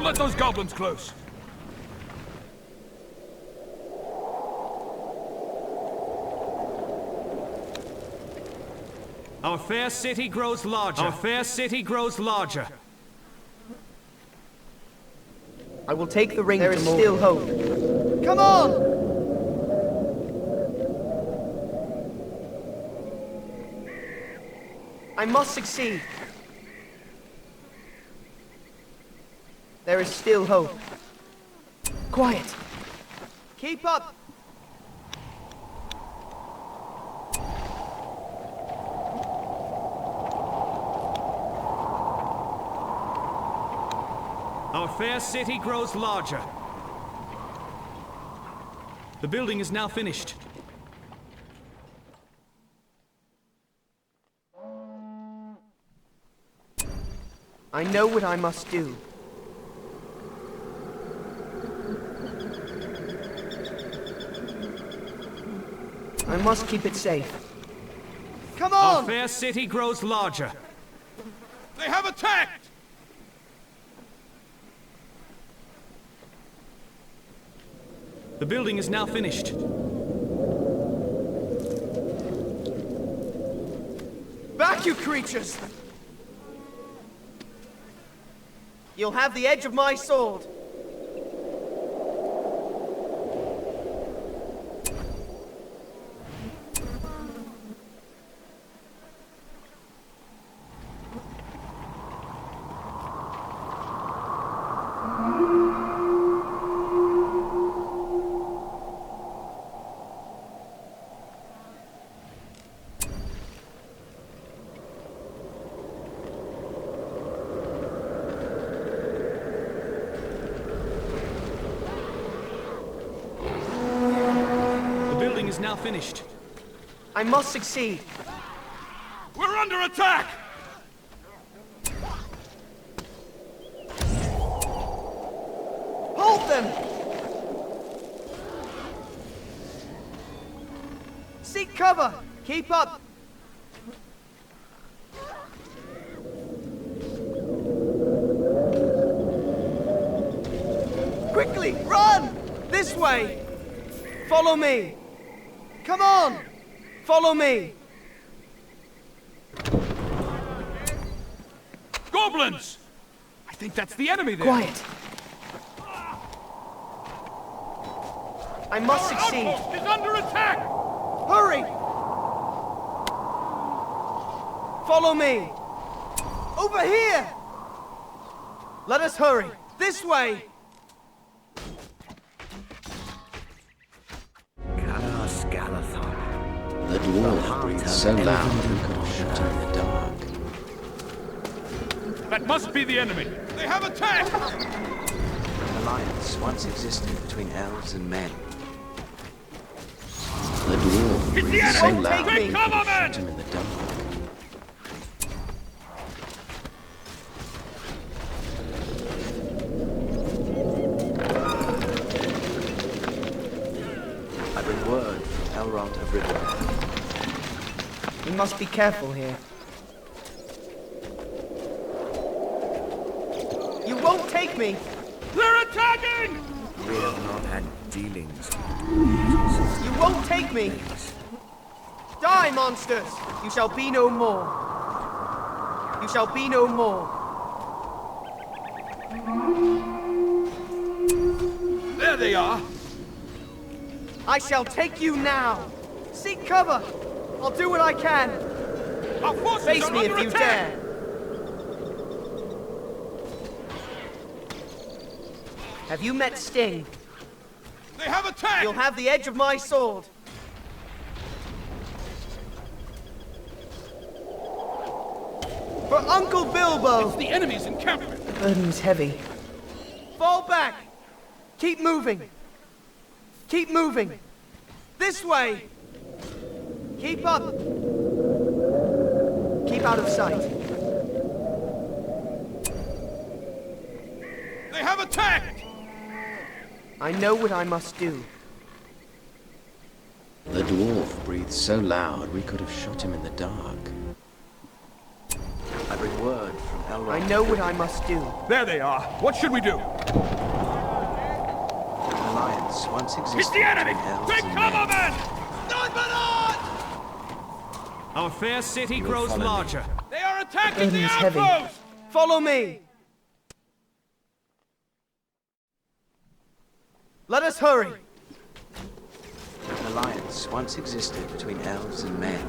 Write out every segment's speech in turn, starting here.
Don't let those goblins close! Our fair city grows larger. Our fair city grows larger. I will take the ring. There is still hope. Come on! I must succeed. There is still hope. Quiet. Keep up. Our fair city grows larger. The building is now finished. I know what I must do. I must keep it safe. Come on! Our fair city grows larger. They have attacked! The building is now finished. Back, you creatures! You'll have the edge of my sword. Is now finished. I must succeed. We're under attack! Hold them! Seek cover! Keep up! Quickly, run! This way! Follow me! Come on! Follow me! Goblins! I think that's the enemy there. Quiet! I must succeed. Our outpost is under attack! Hurry! Follow me! Over here! Let us hurry! This way! The dwarf breathed so loud we could have shot him in the dark. That must be the enemy! They have attacked! An alliance once existed between elves and men. The dwarf It's the breathed so enemy! loud we Take could cover, have men! shot him in the dark. I bring word from Elrond of Rivendell. We must be careful here. You won't take me! They're attacking! We have not had dealings. You won't take me! Die, monsters! You shall be no more. You shall be no more. There they are! I shall take you now! Seek cover! I'll do what I can! Our forces Face are me under if you attack! dare! Have you met Sting? They have attacked! You'll have the edge of my sword. For Uncle Bilbo! It's the enemy's encampment! The burden's heavy. Fall back! Keep moving! Keep moving! This way! Keep up! Keep out of sight. They have attacked! I know what I must do. The dwarf breathed so loud we could have shot him in the dark. I bring word from I know what I must do. There they are. What should we do? An alliance once existed It's the enemy! between elves Take and cover, men. men! Nonmanot! Our fair city grows larger. They are attacking the Burden's heavy. outpost! Follow me! Let us hurry! An alliance once existed between elves and men.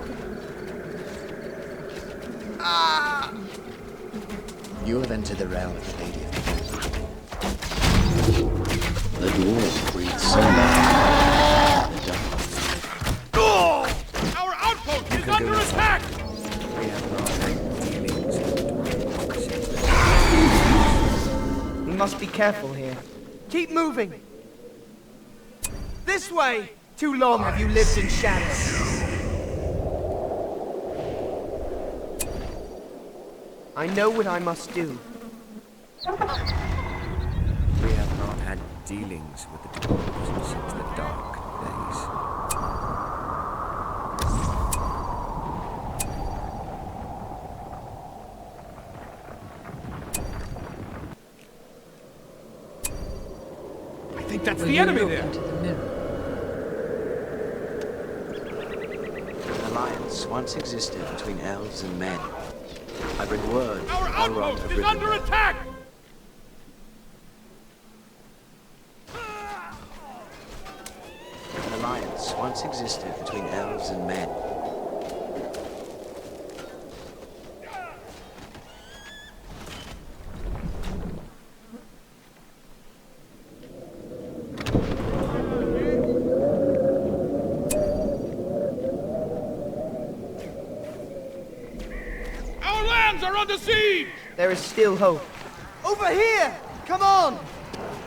You have entered the realm of the Lady of the The dwarves breathe so loud in the dark. Our outpost is under attack! We have not had dealings with the dwarves. We must be careful here. Keep moving! This way! Too long have you lived in shadow. I know what I must do. We have not had dealings with the dwarves since the dark days. I think that's the enemy there. Into the mirror. An alliance once existed between elves and men. I bring word Our of Elrond outpost of is under Rivendell. attack! An alliance once existed between elves and men. Our lands are under siege! There is still hope. Over here! Come on!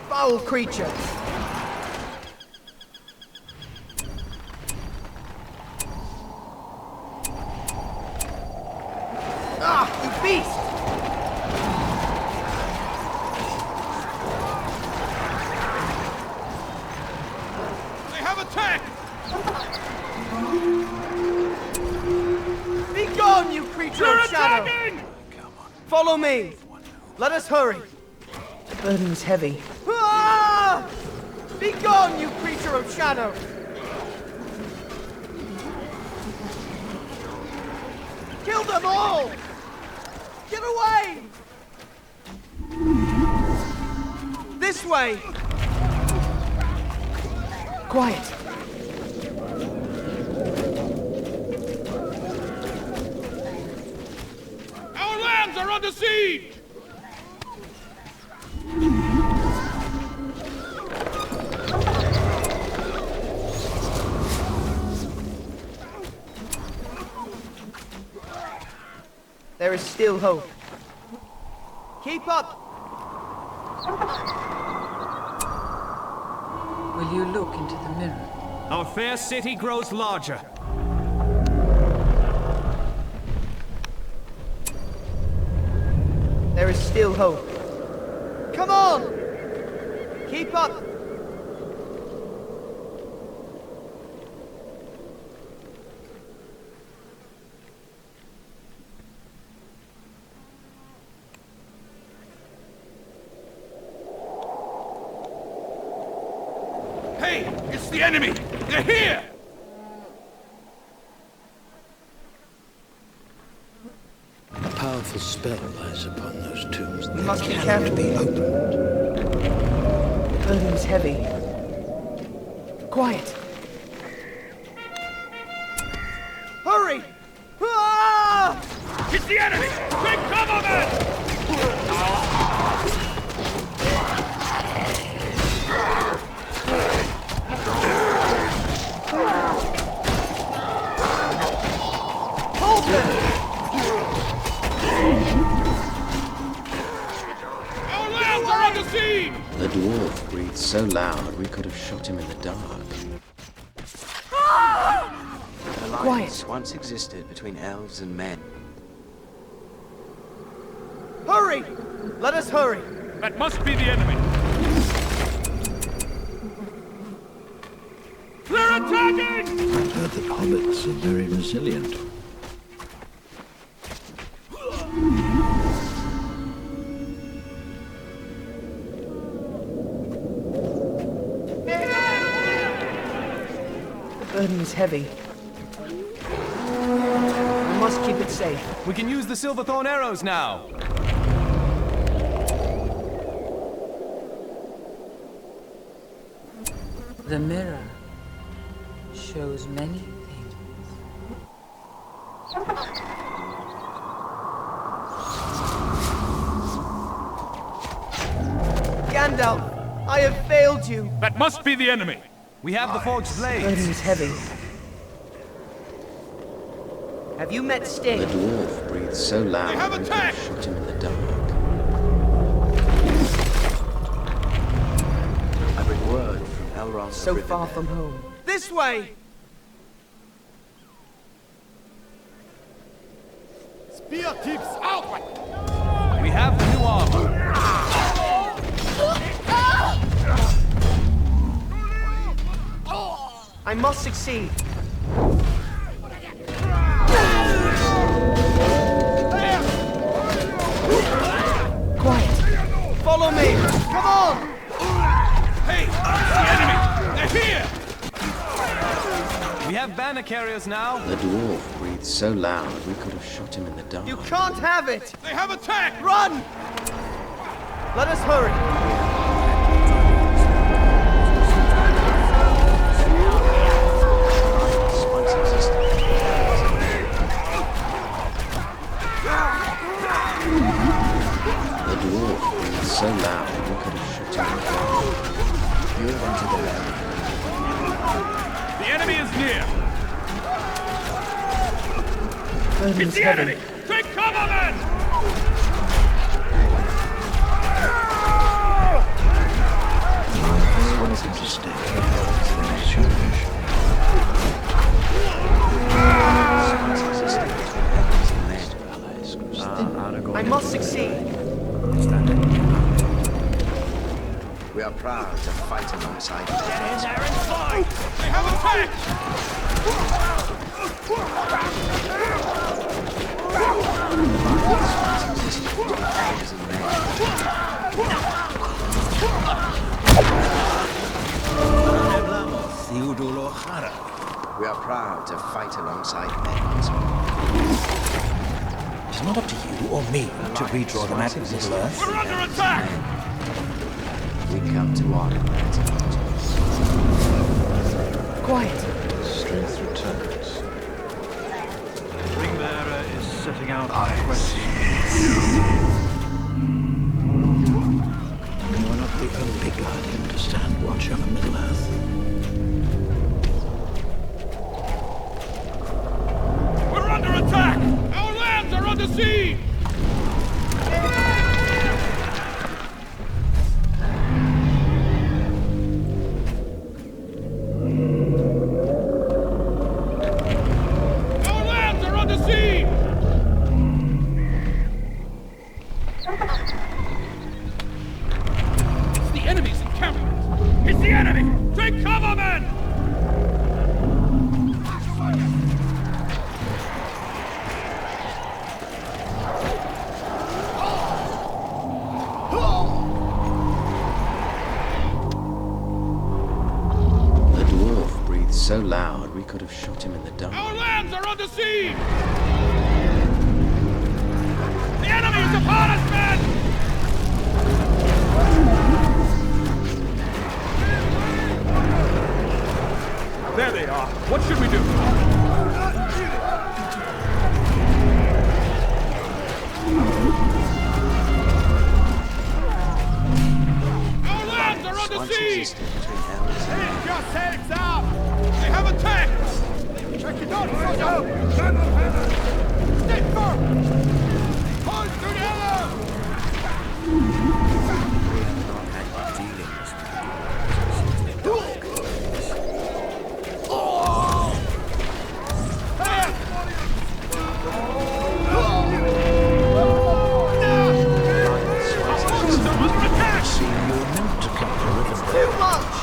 Foul creature! Ah, you beast! They have attacked! Be gone, you creature They're of shadow! attacking! Follow me! Let us hurry! The burden's heavy. Ah! Be gone, you creature of shadow! Kill them all! Get away! This way! Quiet! Our lands are under siege! There is still hope. Keep up! Will you look into the mirror? Our fair city grows larger. There is still hope. Come on! Keep up! Hey, it's the enemy! They're here! A powerful spell lies upon those tombs. We must be They careful. cannot be opened. The burden's heavy. Quiet! Hurry! Ah! It's the enemy! Take cover, men! Hold them! Our lands are under siege! The dwarf breathed so loud we could have shot him in the dark. An alliance once existed between elves and men. Hurry! Let us hurry! That must be the enemy! They're attacking! I've heard that hobbits are very resilient. burden is heavy. I must keep it safe. We can use the Silverthorn arrows now. The mirror shows many things. Gandalf, I have failed you. That must be the enemy. We have the forged blades. Burden is heavy. Have you met Sting? The dwarf breathed so loud They have we could attacked! have shot him in the dark. I bring word from Elrond. So far from home. This way! Spear tips out! We have the new armor. I must succeed. Quiet. Follow me. Come on. Hey! The enemy! They're here! We have banner carriers now. The dwarf breathed so loud we could have shot him in the dark. You can't have it. They have attacked! Run. Let us hurry. Once existed. The dwarf breathed so loud we could have shot him in the dark. You're into the land. The enemy is near! Burden It's is the heavy. enemy! Take cover, men! Once existed between elves and Skirmish. Once existed between elves and men. I must succeed. We are proud to fight alongside them. They have attacked! Once existed between elves and men. We are proud to fight alongside men. It's not up to you or me to redraw the map of Middle-earth. We're under attack! We come to honor that. Quiet. Strength returns. Ringbearer is setting out on a quest. You're not the only guardian to stand watch over Middle-earth. We're under attack! Our lands are under siege! Our lands are under siege! It's the enemy's encampment! It's the enemy! Take cover, men! The dwarf breathed so loud we could have shot him in the dark. Our lands are under siege! The enemy is upon us, men! There they are. What should we do? Our lands are under Once siege! existed between elves and men. Take yourselves out! They have attacked! Check it out, soldier! Stay firm! Hold together! We have not had dealings with the Someone's attacked! See, you were meant to come to Rivendell. Too much.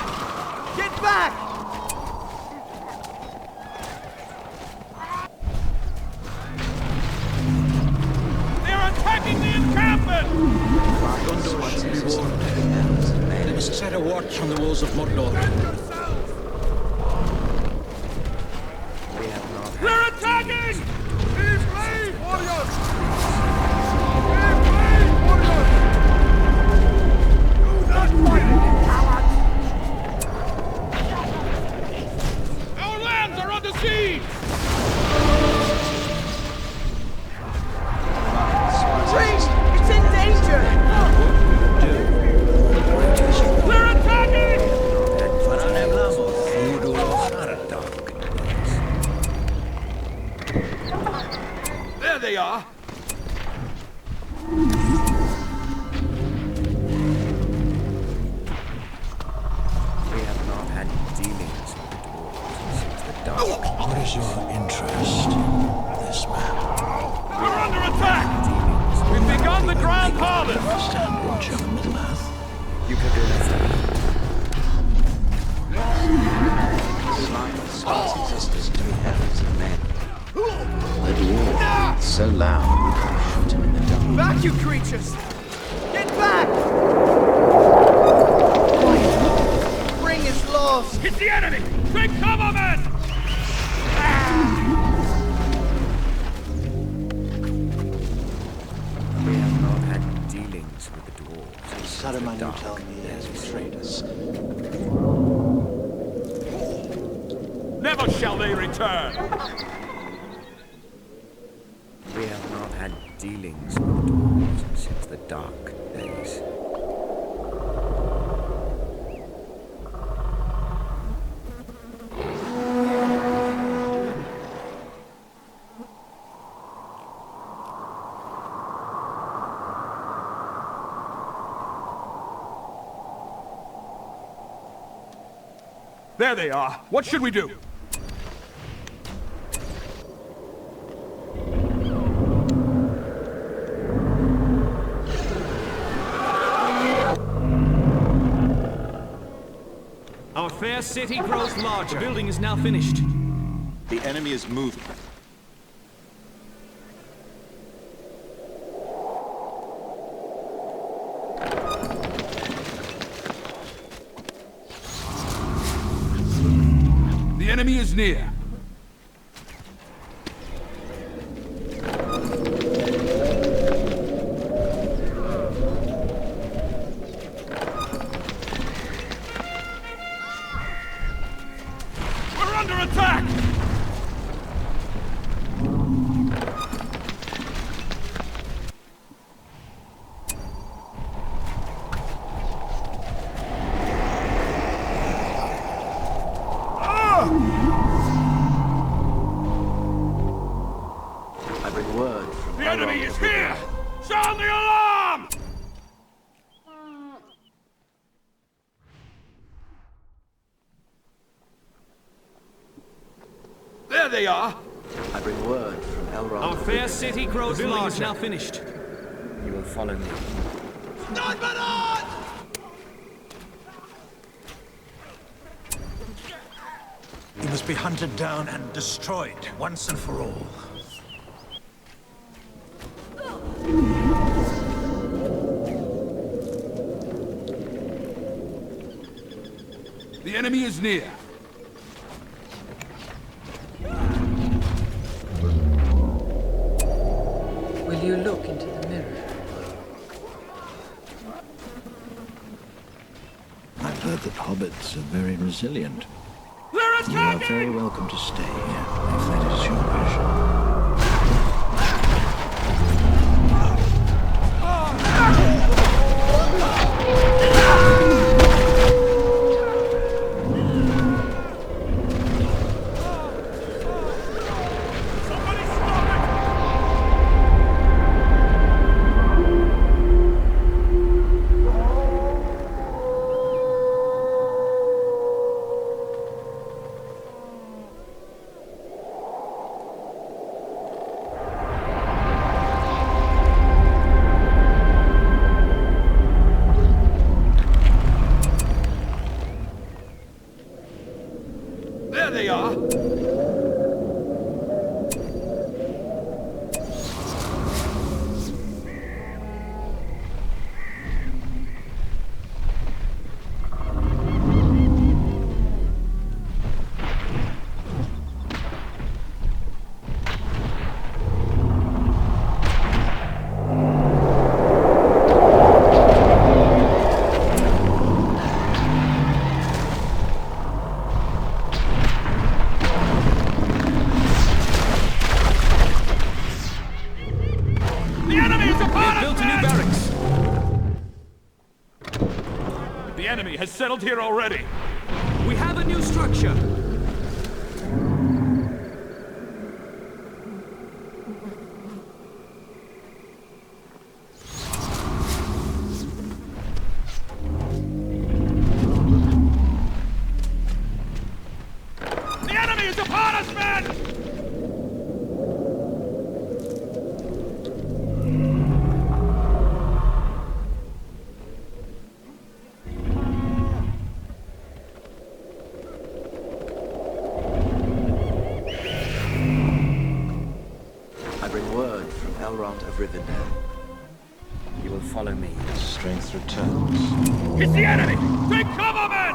Get back. They're attacking the encampment! Once existed between elves and men. They must set a watch on the walls of Mordor. your interest in this map? We're under attack! We've begun the ground harvest! Understand what your Middle Earth? You can do that. Alliance once existed between elves and men. The dwarf, so loud we could have shot him in the dark. Back, you creatures! Get back! Ring is lost! Hit the enemy! Take cover, men! We have not had dealings with the dwarves. Saruman, you tell me, has betrayed us. Never shall they return! We have not had dealings with the dwarves since the dark days. There they are. What should we do? Our fair city grows larger. The building is now finished. The enemy is moving. The enemy is near. We're under attack! I bring word from The enemy is here! Sound the alarm! There they are! I bring word from Elrond. Our fair city grows larger. The building is now finished. You will follow me. He must be hunted down and destroyed once and for all. The enemy is near. Will you look into the mirror? I've heard that hobbits are very resilient. They're You are attacking! very welcome to stay here, if that is your wish. Somebody stop it! There they are! The enemy is upon us, Built a new men! barracks. The enemy has settled here already. We have a new structure. The enemy is upon us, men! Rivendell. You will follow me. Strength returns. It's the enemy! Take cover, men!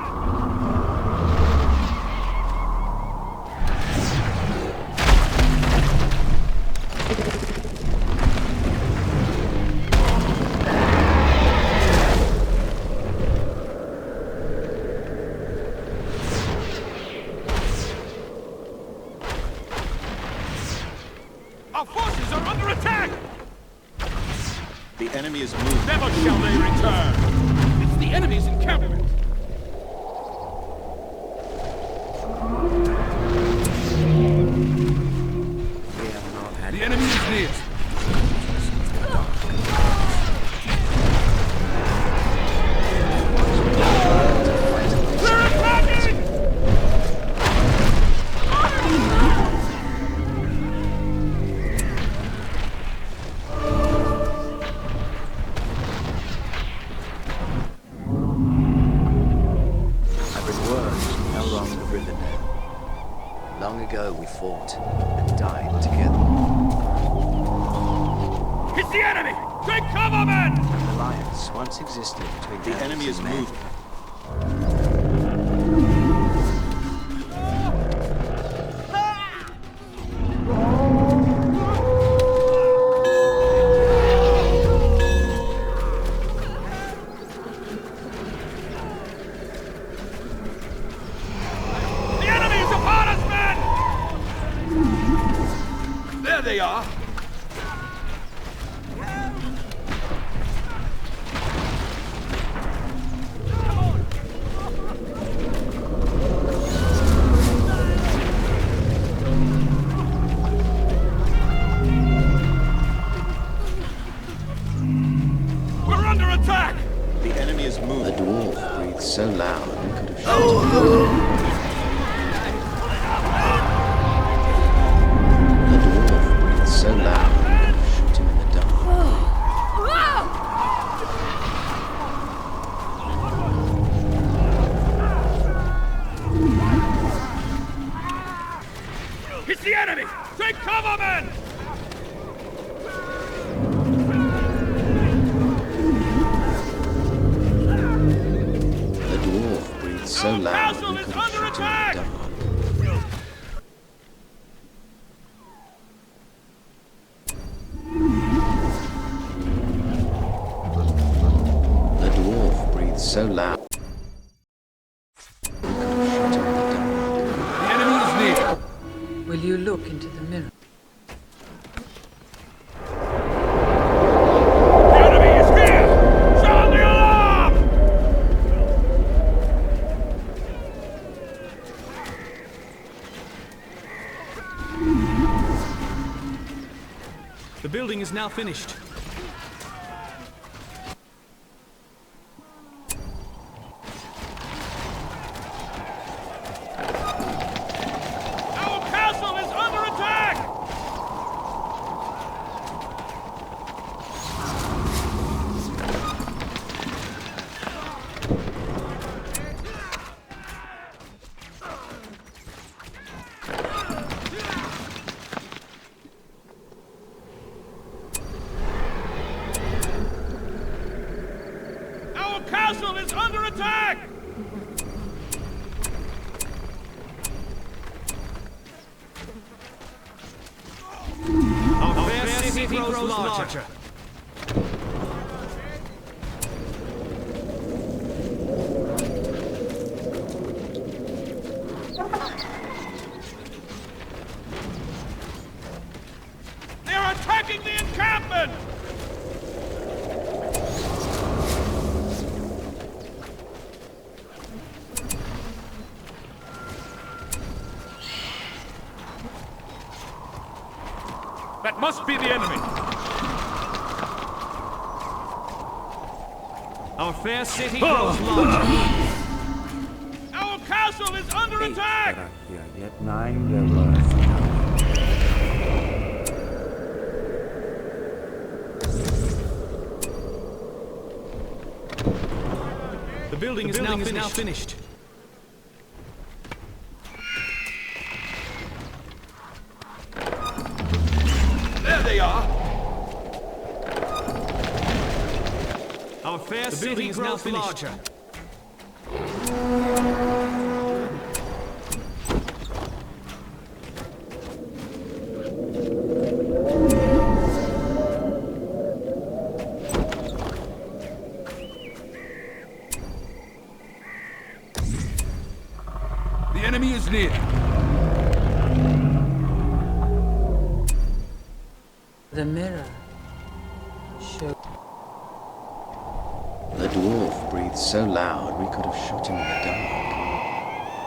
Our forces are under attack! The enemy is moving. Never shall they return! It's the enemy's encampment! We have not had The enemy is near! We're attacking! I've been word how long the Rivendell. Long ago we fought and died together. It's the enemy! Take cover, men! An alliance once existed between The elves enemy is and men. moving. The enemy is upon us, men! There they are! We're under attack! The enemy is The moving. dwarf breathed so loud we could have shot him. The dwarf breathed so loud we could have shot him in the dark. It's the enemy! Take cover, men! The dwarf breathed so Our loud castle we is could have under shot attack! him in the dark. The dwarf breathed so loud we could have shot him in the dark. The enemy is near! Will you look into the mirror? The enemy is here! Sound the alarm! The building is now finished. Our castle is under attack! Our castle is under attack! Our fair city grows larger. They are attacking the encampment! That must be the enemy! Our fair city grows larger. Our castle is under attack! Yet 9 there were. The building is now finished. There they are! fair The city building is now grows finished. larger. The enemy is near. The mirror shows. The dwarf breathed so loud we could have shot him in the dark.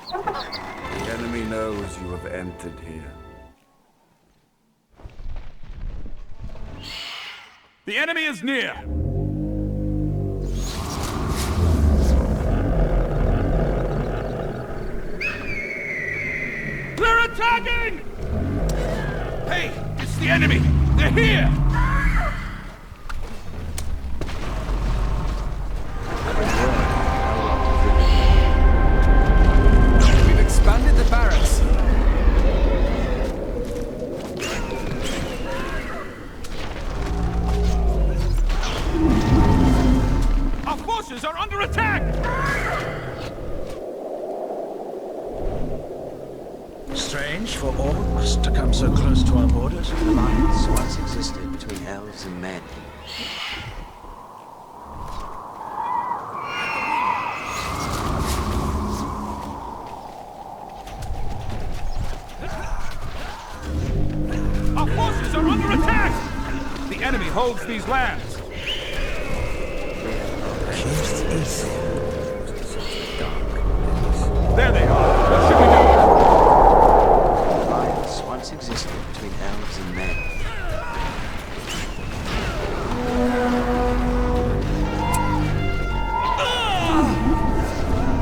The enemy knows you have entered here. The enemy is near. They're attacking! Hey, it's the enemy! They're here! We've expanded the barracks. Our forces are under attack! Strange for orcs to come so close to our borders. An alliance once existed between elves and men. Our forces are under attack! The enemy holds these lands. There they are. What should we do? An alliance once existed between elves and men.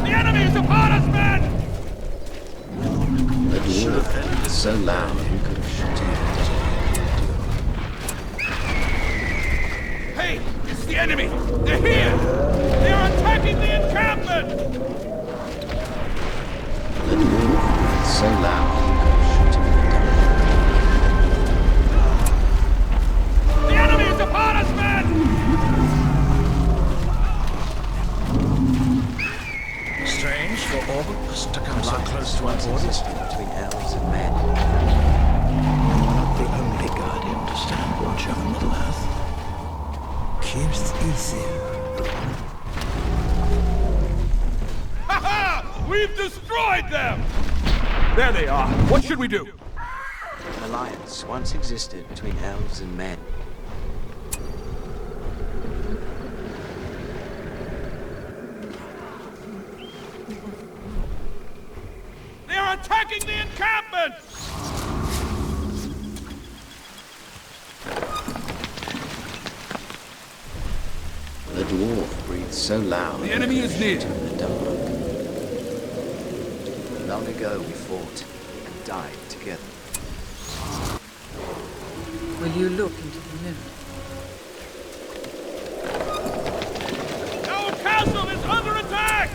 The enemy is upon us, men! The dwarf breathed so loud we could have shot him in the dark. Hey, it's the enemy! They're here! They're attacking the encampment! The dwarf breathed so loud we could have shot him in the dark. The enemy is upon us, men! Strange for orcs to come so close to our Once borders. existed between elves and men. The only guardian to stand watch over Middle Earth. Keeps easy. Ha ha! We've destroyed them! There they are. What should we do? An alliance once existed between elves and men. They are attacking the encampment! The dwarf breathed so loud The enemy is near. in the dark. Long ago we fought and died together. Will you look into the mirror? Our castle is under attack!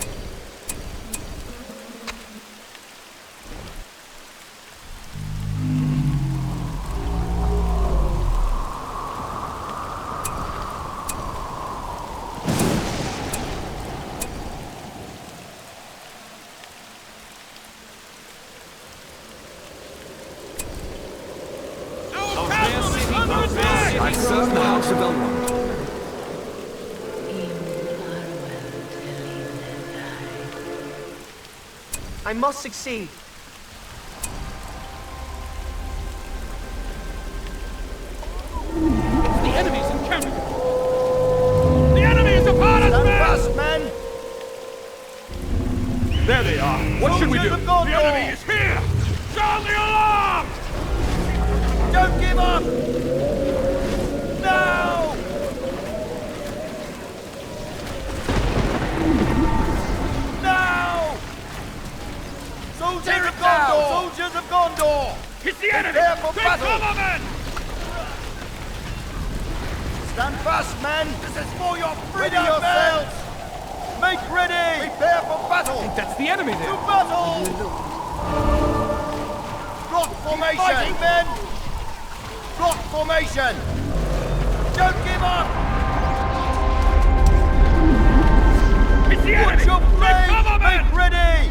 Our castle is under attack! I serve the House of Elrond. I must succeed. The enemy's encampment! The enemy is upon us, men! Fast, men! There they are. What should we do? Soldiers of Gondor! The enemy is here! Sound the alarm! Don't give up! Now! Now! Soldiers of Gondor! Soldiers of Gondor! It's the enemy! Prepare for Take battle! cover, men! Stand fast, men! This is for your freedom! Ready yourselves! Make ready! Prepare for battle! That's the enemy To there! battle! Rock formation! Fighting men! Rock formation! Don't give up! It's the enemy! Put your blade! Make ready!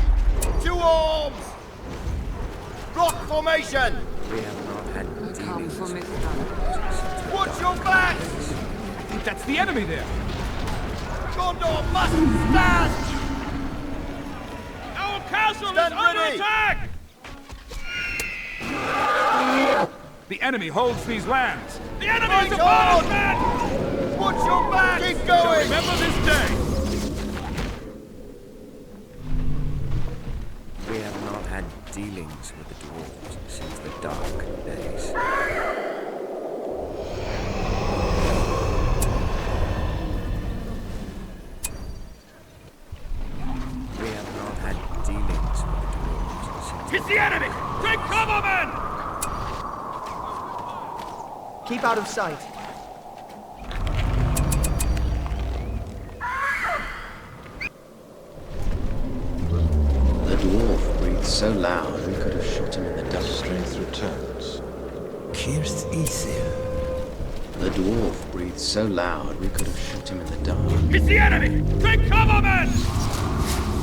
To arms! Rock formation! We have not had Come dealings for me, with Watch your backs! I think that's the enemy there. Gondor must stand! Our castle Stand is under ready. attack! The enemy holds these lands. The enemy is Fight upon us, on! men! Watch your back! Keep Shall going! remember this day. We have not had dealings with the dwarves since the dark days. We have not had dealings with the dwarves since It's the enemy! Take cover, men! Keep out of sight. The dwarf breathed so loud we could have shot him in the dark. Strength returns. Kirth Isir. The dwarf breathed so loud we could have shot him in the dark. It's the enemy! Take cover, men!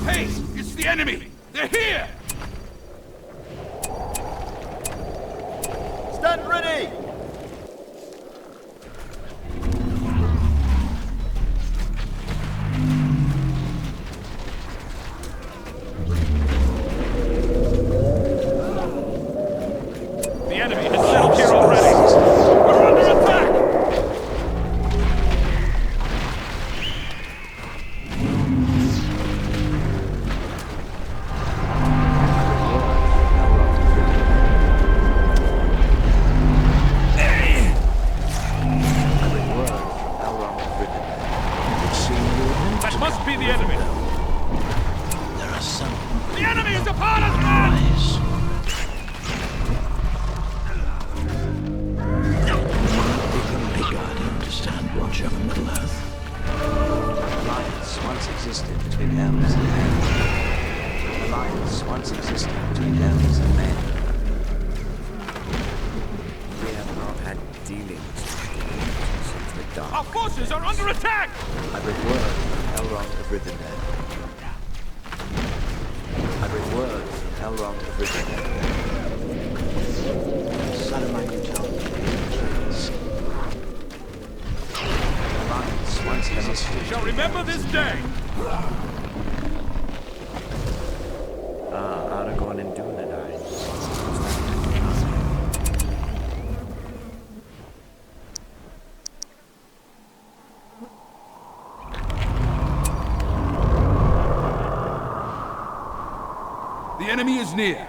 Hey, it's the enemy! They're here! Stand ready! The enemy has settled here already! We're under attack! That must be the enemy! There are some The enemy is upon us, men! eyes. The only guardian to stand watch over Middle-earth. alliance once existed between elves and men. An alliance once existed between elves and men. We have not had dealings with the dwarves since the Our dark. forces are under attack! I bring word from Elrond of Rivendell. I bring word from Elrond of Rivendell. Saruman told me an alliance once existed. Shall remember this day! Aragorn and Dunedain. The enemy is near.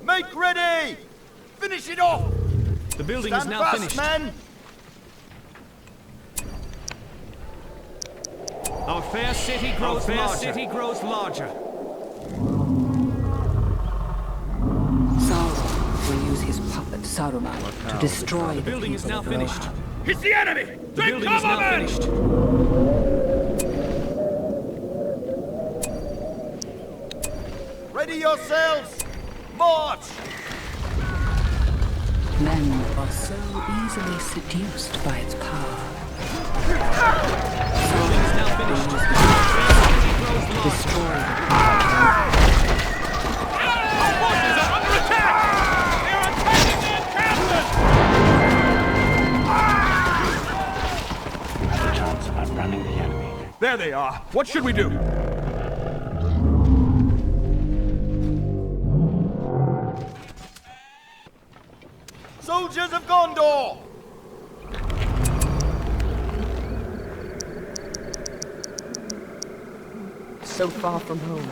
Make ready! Finish it off! The building is Stand now fast, finished. men! Our fair city grows larger. Sauron will use his puppet Saruman to destroy The building is now finished. It's the enemy! The building is now finished. Ready yourselves! March! Men are so easily seduced by its power. The building is now finished. To destroy Our forces are under attack! They are attacking the encampment! The chance of outrunning the enemy. There they are. What should we do? Soldiers of Gondor! So far from home.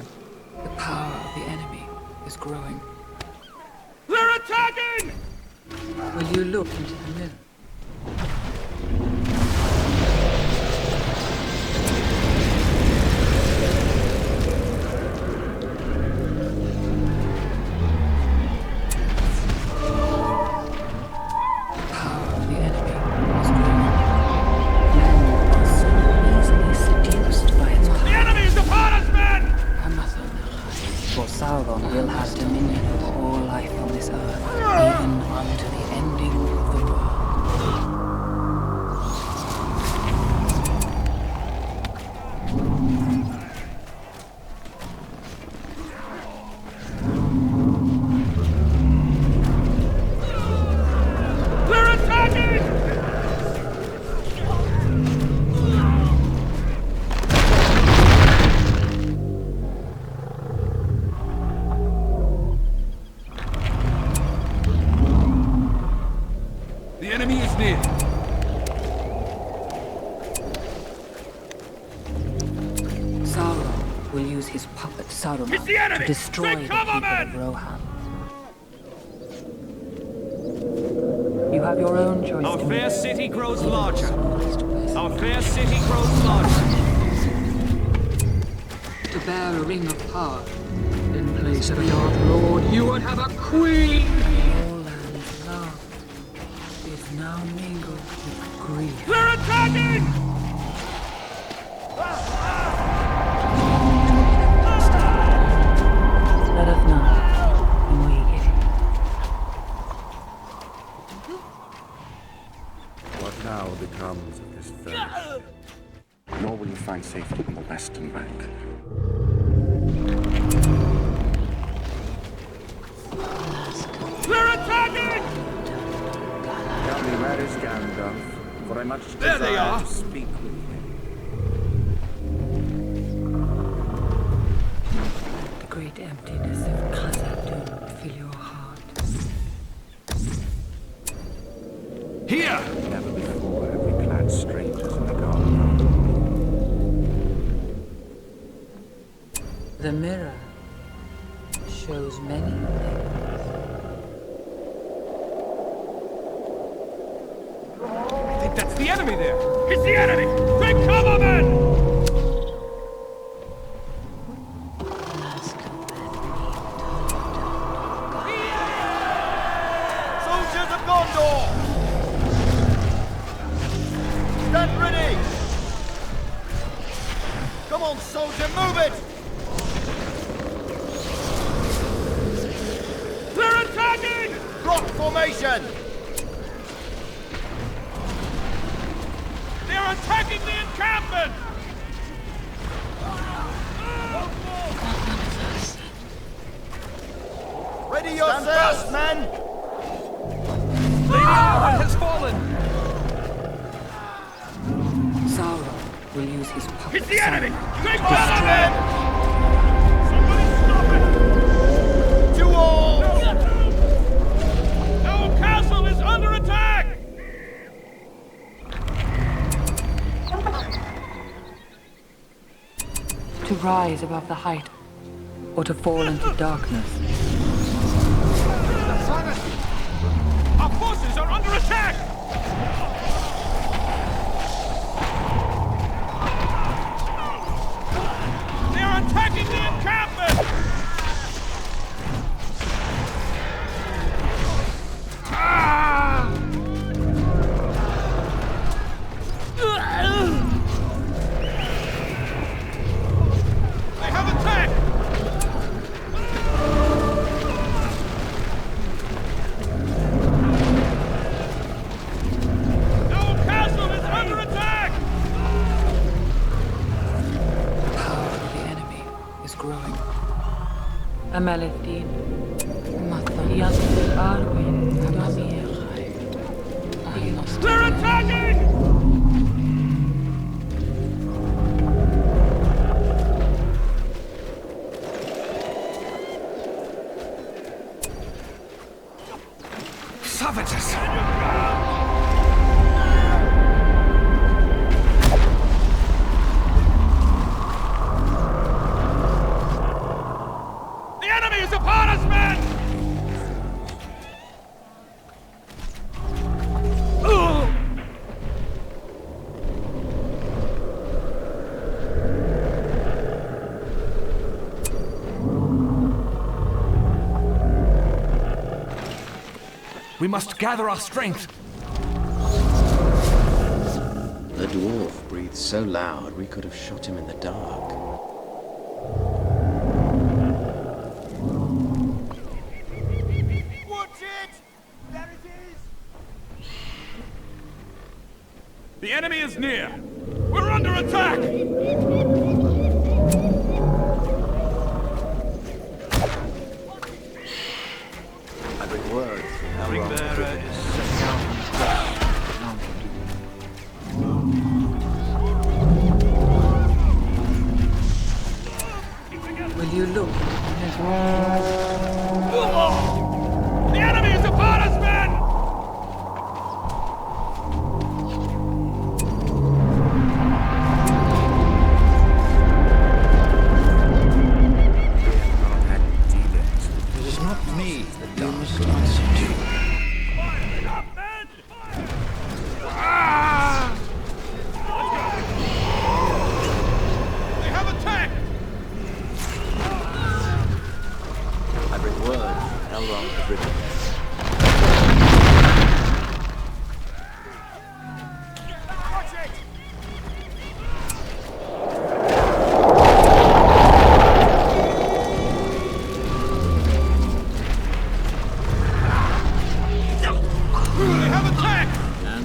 the power of the enemy is growing. They're attacking! Will you look into the mirror? The enemy is near. Sauron will use his puppet Saruman It's the enemy! to destroy Take the cover, people men! of Rohan. You have your own choice Our to fair make. city grows Even larger. the smallest person. Our fair city grows larger. To bear a ring of power in place of a dark lord, you would have a queen! Nolan's love is now mingled with grief. They're attacking! Let us know when we get it. What now becomes of this fair? Nor will you find safety in the Western Bank. They're attacking! Tell me, where is Gandalf? For I much There they desire are. to speak with him. The great emptiness of Khazad-dûm fill your heart. Here! Never before have we clad strangers in the garden. The mirror shows many things. I think that's the enemy there! It's the enemy! Take cover, men! Soldiers of Gondor! Stand ready! Come on, soldier, move it! They're attacking! Block formation! They're attacking the encampment! Ready yourselves, men! Lady Arwen has fallen! Sauron will use his puppet It's the enemy! Saruman Take to cover, destroy men! Somebody stop it! To all! Our castle is under attack! to rise above the height or to fall into darkness. Our forces are under attack! They're attacking the encampment! They have attacked! Our castle is under attack! The power of the enemy is growing. Amalekdin, Yantil Arwen, Hamamir. They're attacking! Savages! The enemy is upon us, men! We must gather our strength. The dwarf breathed so loud we could have shot him in the dark. Watch it! There it is! The enemy is near! We're under attack! I bring word. Ringbearer is setting out on his quest. Will you look? The enemy is upon us, men!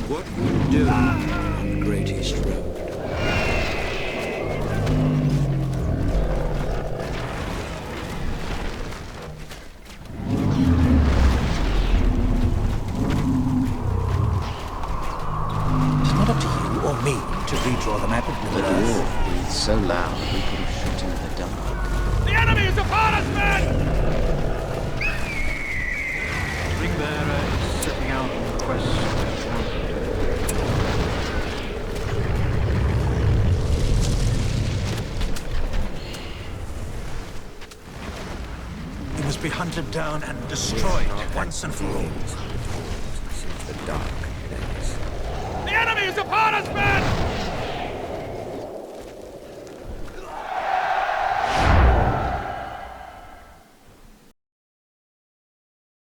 What were you doing on the Great East Road? It's not up to you or me to redraw the map of The Middle Earth. dwarf breathed so loud we could have shot him in the dark. The enemy is upon us, men! Ring bearer is setting out on the quest for Furkan. He must be hunted down and destroyed once and for all. The dark days. The enemy is upon us, men!